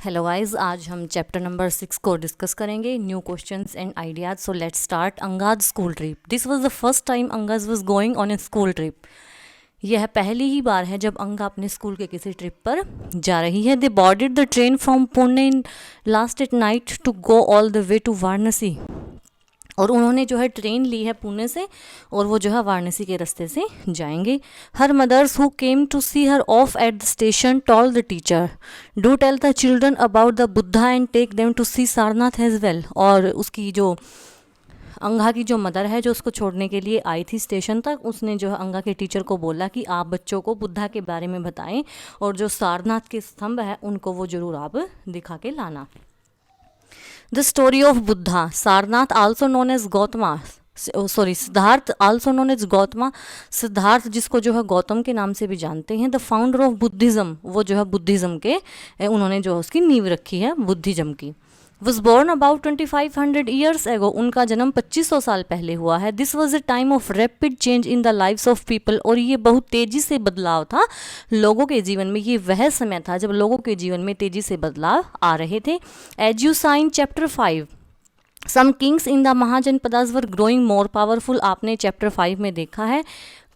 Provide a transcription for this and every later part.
Hello guys, आज हम chapter number 6 को डिस्कस करेंगे, new questions and ideas. So let's start. Angaj school trip. This was the first time Angaj was going on a school trip. यह पहली ही बार है जब अंगा अपने स्कूल के किसी ट्रिप पर जा रही है। They boarded the train from Pune in last at night to go all the way to Varanasi. और उन्होंने जो है ट्रेन ली है पुणे से और वो जो है वाराणसी के रास्ते से जाएंगे। Her mothers who came to see her off at the station told the teacher do tell the children about the Buddha and take them to see Sarnath as well. और उसकी जो अंगा की जो मदर है जो उसको छोड़ने के लिए आई थी स्टेशन तक, उसने जो है अंगा के टीचर को बोला कि आप बच्चों को बुद्धा के बारे में बताएं और जो सारनाथ के स्तंभ है उनको वो जरूर आप दिखा के लाना। The story of Buddha, Sarnath also known as Gautama, Siddhartha also known as Gautama, Siddhartha जिसको जो है गौतम के नाम से भी जानते हैं। द फाउंडर ऑफ बुद्धिज्म, वो जो है बुद्धिज्म के उन्होंने जो उसकी नींव रखी है बुद्धिज्म की। Was born about 2500 years ago, उनका जन्म 2500 साल पहले हुआ है। This was a time of rapid change in the lives of people, और ये बहुत तेजी से बदलाव था लोगों के जीवन में। ये वह समय था जब लोगों के जीवन में तेजी से बदलाव आ रहे थे। As you seen chapter 5, some kings in the Mahajanapadas were growing more powerful. आपने चैप्टर 5 में देखा है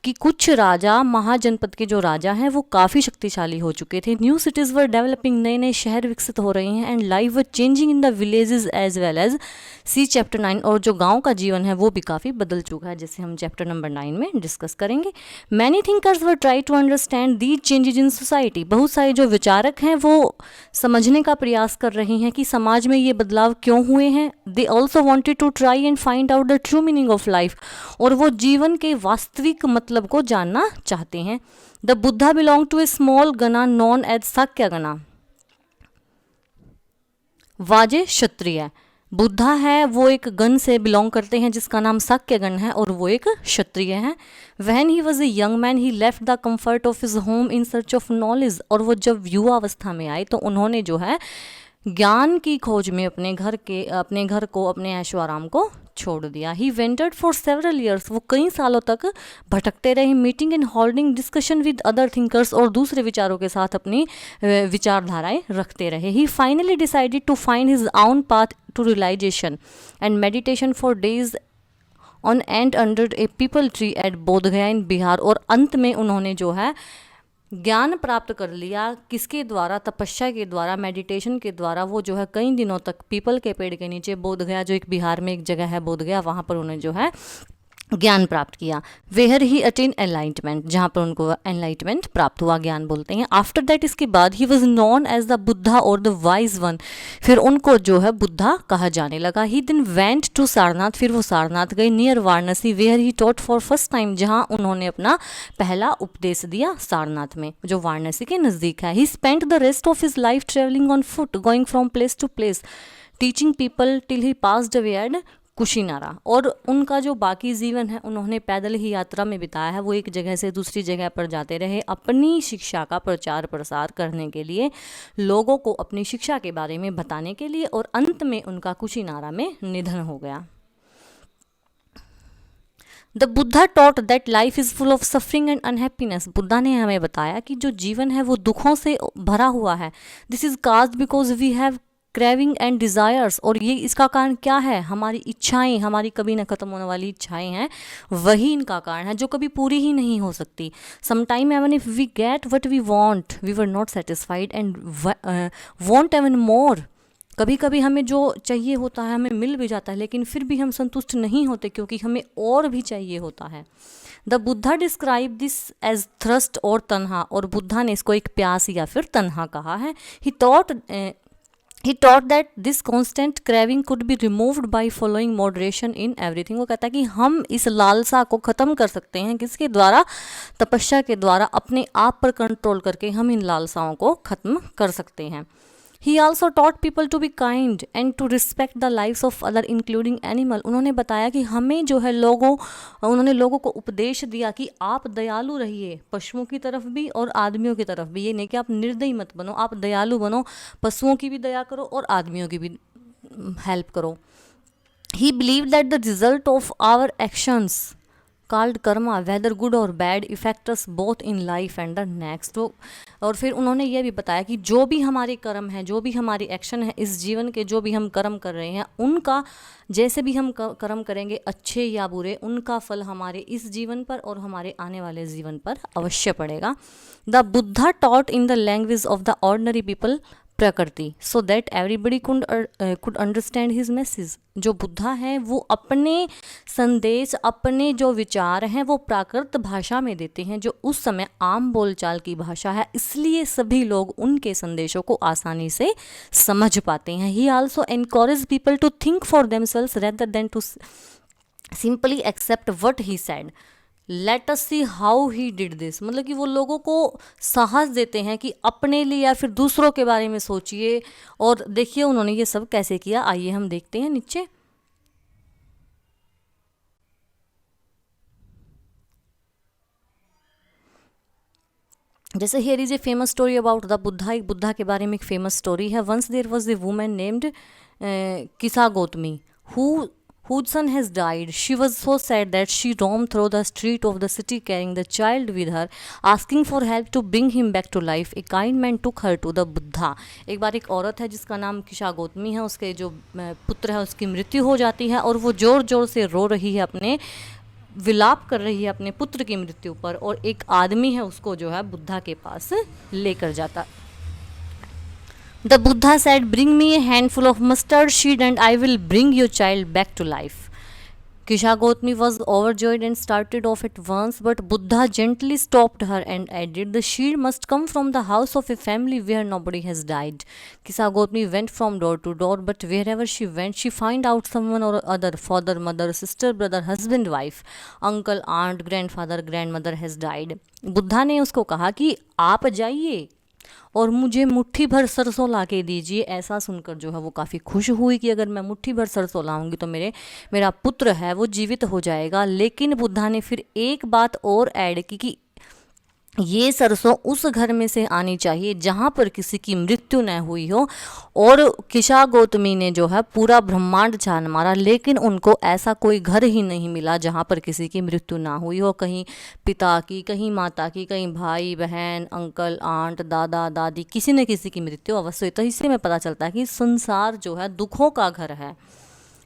कि कुछ राजा, महाजनपद के जो राजा हैं वो काफ़ी शक्तिशाली हो चुके थे। न्यू सिटीज़ वर डेवलपिंग, नए नए शहर विकसित हो रहे हैं। And life were changing in the villages as well as see chapter 9, और जो गांव का जीवन है वो भी काफ़ी बदल चुका है, जैसे हम चैप्टर नंबर 9 में डिस्कस करेंगे। Many thinkers were try to understand these changes in society, बहुत सारे जो विचारक हैं वो समझने का प्रयास कर रहे हैं कि समाज में ये बदलाव क्यों हुए हैं। They also wanted to try and find out the true meaning of life, और वो जीवन के वास्तविक मतलब को जानना चाहते हैं। The Buddha belong to a small gana known as Sakya gana, was a क्षत्रिय। बुद्धा है वो एक गण से बिलोंग करते हैं जिसका नाम साक्य गण है, और वो एक क्षत्रिय है। When he was a young man he left the comfort of his home in search of knowledge, और वो जब युवा अवस्था में आए तो उन्होंने जो है ज्ञान की खोज में अपने घर को, अपने ऐशो आराम को छोड़ दिया। He wandered for several years, वो कई सालों तक भटकते रहे। Meeting and holding discussion with other thinkers, और दूसरे विचारों के साथ अपनी विचारधाराएं रखते रहे। He finally decided to find his own path to realisation and meditation for days on and under a peepal tree at Bodhgaya in Bihar. और अंत में उन्होंने जो है ज्ञान प्राप्त कर लिया, किसके द्वारा? तपस्या के द्वारा, मेडिटेशन के द्वारा। वो जो है कई दिनों तक पीपल के पेड़ के नीचे, बोधगया जो एक बिहार में एक जगह है बोधगया, वहाँ पर उन्हें जो है ज्ञान प्राप्त किया। वेयर ही अटेन एनलाइटमेंट, जहाँ पर उनको एनलाइटमेंट प्राप्त हुआ, ज्ञान बोलते हैं। आफ्टर दैट, इसके बाद, he was known as the Buddha और द वाइज वन, फिर उनको जो है बुद्धा कहा जाने लगा। He then went to Sarnath, फिर वो सारनाथ गए, near Varanasi, where he taught for first time, जहाँ उन्होंने अपना पहला उपदेश दिया सारनाथ में, जो वाराणसी के नज़दीक है। He spent the rest of his life travelling on foot, going from place to place, teaching people till he passed away at Kusinara. और उनका जो बाकी जीवन है उन्होंने पैदल ही यात्रा में बिताया है। वो एक जगह से दूसरी जगह पर जाते रहे अपनी शिक्षा का प्रचार प्रसार करने के लिए, लोगों को अपनी शिक्षा के बारे में बताने के लिए, और अंत में उनका कुशीनारा में निधन हो गया। The Buddha taught that life is full of suffering and unhappiness, Buddha ने हमें बताया कि जो जीवन है वो दुखों से भरा हुआ है। This is caused because we have craving and desires, और ये इसका कारण क्या है? हमारी इच्छाएं, हमारी कभी न खत्म होने वाली इच्छाएं हैं, वही इनका कारण है, जो कभी पूरी ही नहीं हो सकती। Sometime even if we get what we want we were not satisfied and want even more, कभी कभी हमें जो चाहिए होता है हमें मिल भी जाता है, लेकिन फिर भी हम संतुष्ट नहीं होते क्योंकि हमें और भी चाहिए होता है। The Buddha describe this as thirst और तन्हा, और बुद्धा ने इसको एक प्यास या फिर तन्हा कहा है। He taught that this constant craving could be removed by following moderation in everything. वो कहता है कि हम इस लालसा को ख़त्म कर सकते हैं, किसके द्वारा? तपस्या के द्वारा, अपने आप पर कंट्रोल करके हम इन लालसाओं को ख़त्म कर सकते हैं। He also taught people to be kind and to respect the lives of other including animal. उन्होंने बताया कि हमें जो है उन्होंने लोगों को उपदेश दिया कि आप दयालु रहिए, पशुओं की तरफ भी और आदमियों की तरफ भी। ये नहीं कि आप निर्दयी मत बनो, आप दयालु बनो, पशुओं की भी दया करो और आदमियों की भी हेल्प करो। He believed that the result of our actions called karma whether good और bad effect us both in life and the next. और फिर उन्होंने ये भी बताया कि जो भी हमारे कर्म हैं, जो भी हमारी एक्शन है इस जीवन के, जो भी हम कर्म कर रहे हैं उनका, जैसे भी हम कर्म करेंगे अच्छे या बुरे, उनका फल हमारे इस जीवन पर और हमारे आने वाले जीवन पर अवश्य पड़ेगा। The Buddha taught in the language of the ordinary people Prakrit so that everybody could understand his message. जो बुद्धा है वो अपने संदेश, अपने जो विचार हैं वो प्राकृत भाषा में देते हैं, जो उस समय आम बोलचाल की भाषा है, इसलिए सभी लोग उनके संदेशों को आसानी से समझ पाते हैं। He also encourage people to think for themselves rather than to simply accept what he said. Let us see how he did this, मतलब कि वो लोगों को साहस देते हैं कि अपने लिए या फिर दूसरों के बारे में सोचिए और देखिए उन्होंने ये सब कैसे किया। आइए हम देखते हैं नीचे। जैसे here is a famous story about the Buddha. एक बुद्धा के बारे में एक फेमस स्टोरी है। Once there was a woman named Kisa Gautami whose son has died. She was so sad that she roamed through the street of the city carrying the child with her, asking for help to bring him back to life. A kind man took her to the Buddha. एक बार एक औरत है जिसका नाम किशा गौतमी है, उसके जो पुत्र है उसकी मृत्यु हो जाती है और वो ज़ोर ज़ोर से रो रही है, अपने विलाप कर रही है अपने पुत्र की मृत्यु पर, और एक आदमी है उसको जो है बुद्धा के पास लेकर जाता। The Buddha said, bring me a handful of mustard seed and I will bring your child back to life. Kisha Gotami was overjoyed and started off at once, but Buddha gently stopped her and added, the seed must come from the house of a family where nobody has died. Kisha Gotami went from door to door, but wherever she went, she found out someone or other, father, mother, sister, brother, husband, wife, uncle, aunt, grandfather, grandmother has died. Buddha ने उसको कहा कि आप जाइए और मुझे मुट्ठी भर सरसों ला के दीजिए। ऐसा सुनकर जो है वो काफ़ी खुश हुई कि अगर मैं मुट्ठी भर सरसों लाऊंगी तो मेरा पुत्र है वो जीवित हो जाएगा। लेकिन बुद्धा ने फिर एक बात और ऐड की कि ये सरसों उस घर में से आनी चाहिए जहाँ पर किसी की मृत्यु न हुई हो। और किशा गौतमी ने जो है पूरा ब्रह्मांड छान मारा, लेकिन उनको ऐसा कोई घर ही नहीं मिला जहाँ पर किसी की मृत्यु ना हुई हो। कहीं पिता की, कहीं माता की, कहीं भाई बहन, अंकल आंट, दादा दादी, किसी न किसी की मृत्यु अवश्य हुई। तो इससे में पता चलता है कि संसार जो है दुखों का घर है।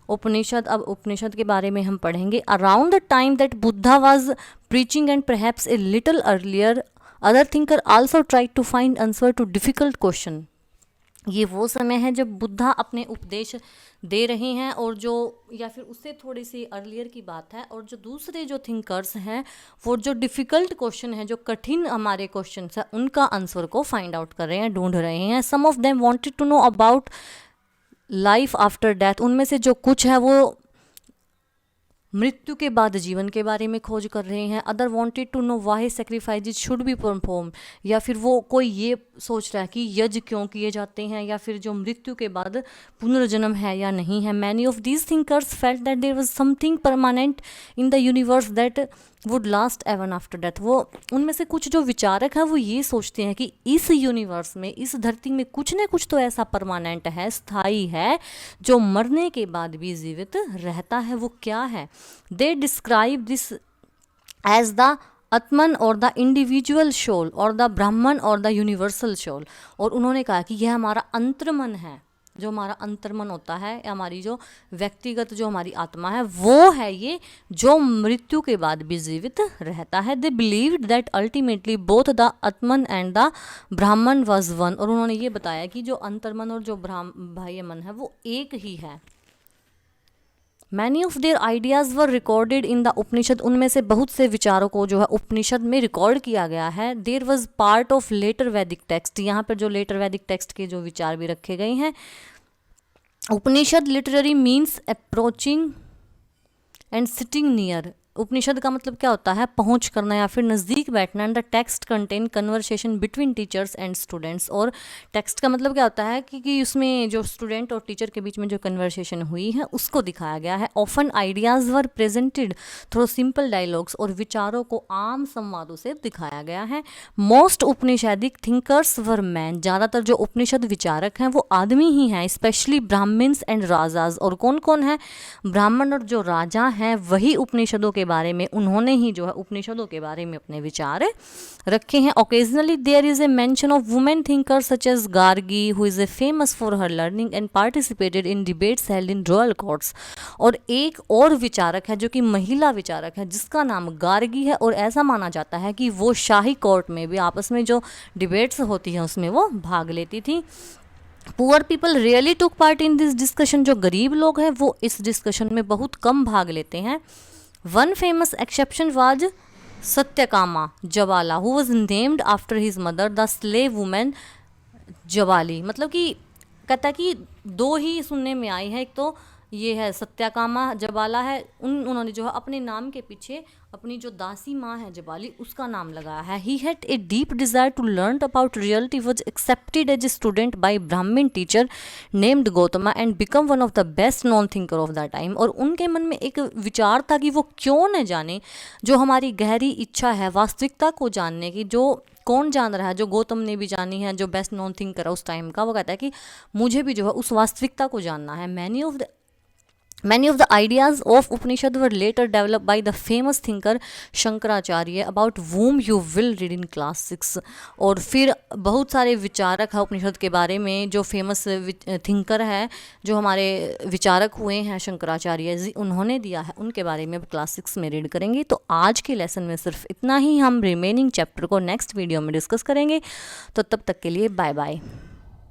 उपनिषद, अब उपनिषद के बारे में हम पढ़ेंगे। Around the time that Buddha was preaching and perhaps a little earlier, other thinker also tried to find answer to difficult question. ये वो समय है जब बुद्धा अपने उपदेश दे रहे हैं और जो, या फिर उससे थोड़ी सी अर्लियर की बात है, और जो दूसरे जो थिंकर्स हैं वो जो डिफ़िकल्ट क्वेश्चन है, जो कठिन हमारे क्वेश्चन है, उनका आंसर को फाइंड आउट कर रहे हैं, ढूंढ रहे हैं। Some of them wanted to know about life after death, उनमें से जो कुछ है वो मृत्यु के बाद जीवन के बारे में खोज कर रहे हैं। Other wanted to know why sacrifices should be perform, या फिर वो कोई ये सोच रहा है कि यज्ञ क्यों किए जाते हैं, या फिर जो मृत्यु के बाद पुनर्जन्म है या नहीं है। Many of these thinkers felt that there was something permanent in the universe that would last even after death. वो उनमें से कुछ जो विचारक है वो ये सोचते हैं कि इस यूनिवर्स में, इस धरती में कुछ न कुछ तो ऐसा परमानेंट है, स्थायी है, जो मरने के बाद भी जीवित रहता है। वो क्या है? They describe this as the atman और द इंडिविजुअल सोल और द ब्राह्मण और द यूनिवर्सल सोल। और उन्होंने कहा कि यह हमारा अंतर्मन है, जो हमारा अंतर्मन होता है, हमारी जो व्यक्तिगत जो हमारी आत्मा है, वो है ये जो मृत्यु के बाद भी जीवित रहता है। They believed that ultimately both the Atman and the ब्राह्मण वाज वन। और उन्होंने ये बताया कि जो अंतर्मन और जो बाह्य मन है वो एक ही है। Many of their ideas were recorded in the Upanishad, उनमें से बहुत से विचारों को जो है उपनिषद में रिकॉर्ड किया गया है। There was part of later Vedic text, यहाँ पर जो लेटर वैदिक टेक्स्ट के जो विचार भी रखे गए हैं। Upanishad literally means approaching and sitting near. Upanishad का मतलब क्या होता है? पहुंच करना या फिर नज़दीक बैठना। And the text contain conversation between teachers and students. और टेक्स्ट का मतलब क्या होता है कि उसमें जो स्टूडेंट और टीचर के बीच में जो कन्वर्सेशन हुई है उसको दिखाया गया है। ऑफन आइडियाज़ वर प्रेजेंटेड थ्रू सिंपल डायलॉग्स, और विचारों को आम संवादों से दिखाया गया है। मोस्ट उपनिषदिक थिंकर्स वर मैन, ज़्यादातर जो उपनिषद विचारक हैं वो आदमी ही हैं, स्पेशली ब्राह्मण्स एंड राजाज। और कौन कौन है? ब्राह्मण और जो राजा हैं वही उपनिषदों के के बारे में उन्होंने ही जो है उपनिषदों के बारे में अपने विचार रखे हैं। Occasionally there is a mention of women thinkers such as Gargi who is a famous for her learning and participated in debates held in royal courts. और एक और विचारक है जो कि महिला विचारक है जिसका नाम गार्गी है, और ऐसा माना जाता है कि वो शाही कोर्ट में भी आपस में जो डिबेट्स होती हैं उसमें वो भाग लेती थी। Poor people really took part in this discussion, जो गरीब लोग हैं वो इस डिस्कशन में बहुत कम भाग लेते हैं। One famous exception was Satyakama Jabala who was named after his mother the slave woman Jabali. मतलब कि कहता है कि दो ही सुनने में आई है, एक तो ये है सत्याकामा जबाला है, उन्होंने जो है अपने नाम के पीछे अपनी जो दासी माँ है जबाली उसका नाम लगाया है। He had a deep desire to learn about reality, was accepted as a student by Brahmin teacher named Gautama and become one of the best known thinker of the time. और उनके मन में एक विचार था कि वो क्यों न जाने जो हमारी गहरी इच्छा है वास्तविकता को जानने की, जो कौन जान रहा है, जो गौतम ने भी जानी है, जो बेस्ट नॉन थिंकर है उस टाइम का, वो कहता है कि मुझे भी जो है उस वास्तविकता को जानना है। Many of the ideas of Upanishad were later developed by the famous thinker Shankaracharya about whom you will read in class 6। और फिर बहुत सारे विचारक हैं उपनिषद के बारे में, जो फेमस थिंकर है, जो हमारे विचारक हुए हैं शंकराचार्य जी, उन्होंने दिया है, उनके बारे में अब क्लास 6 में रीड करेंगे। तो आज के लेसन में सिर्फ इतना ही, हम रिमेनिंग चैप्टर को नेक्स्ट वीडियो में डिस्कस करेंगे। तो तब तक के लिए बाय बाय।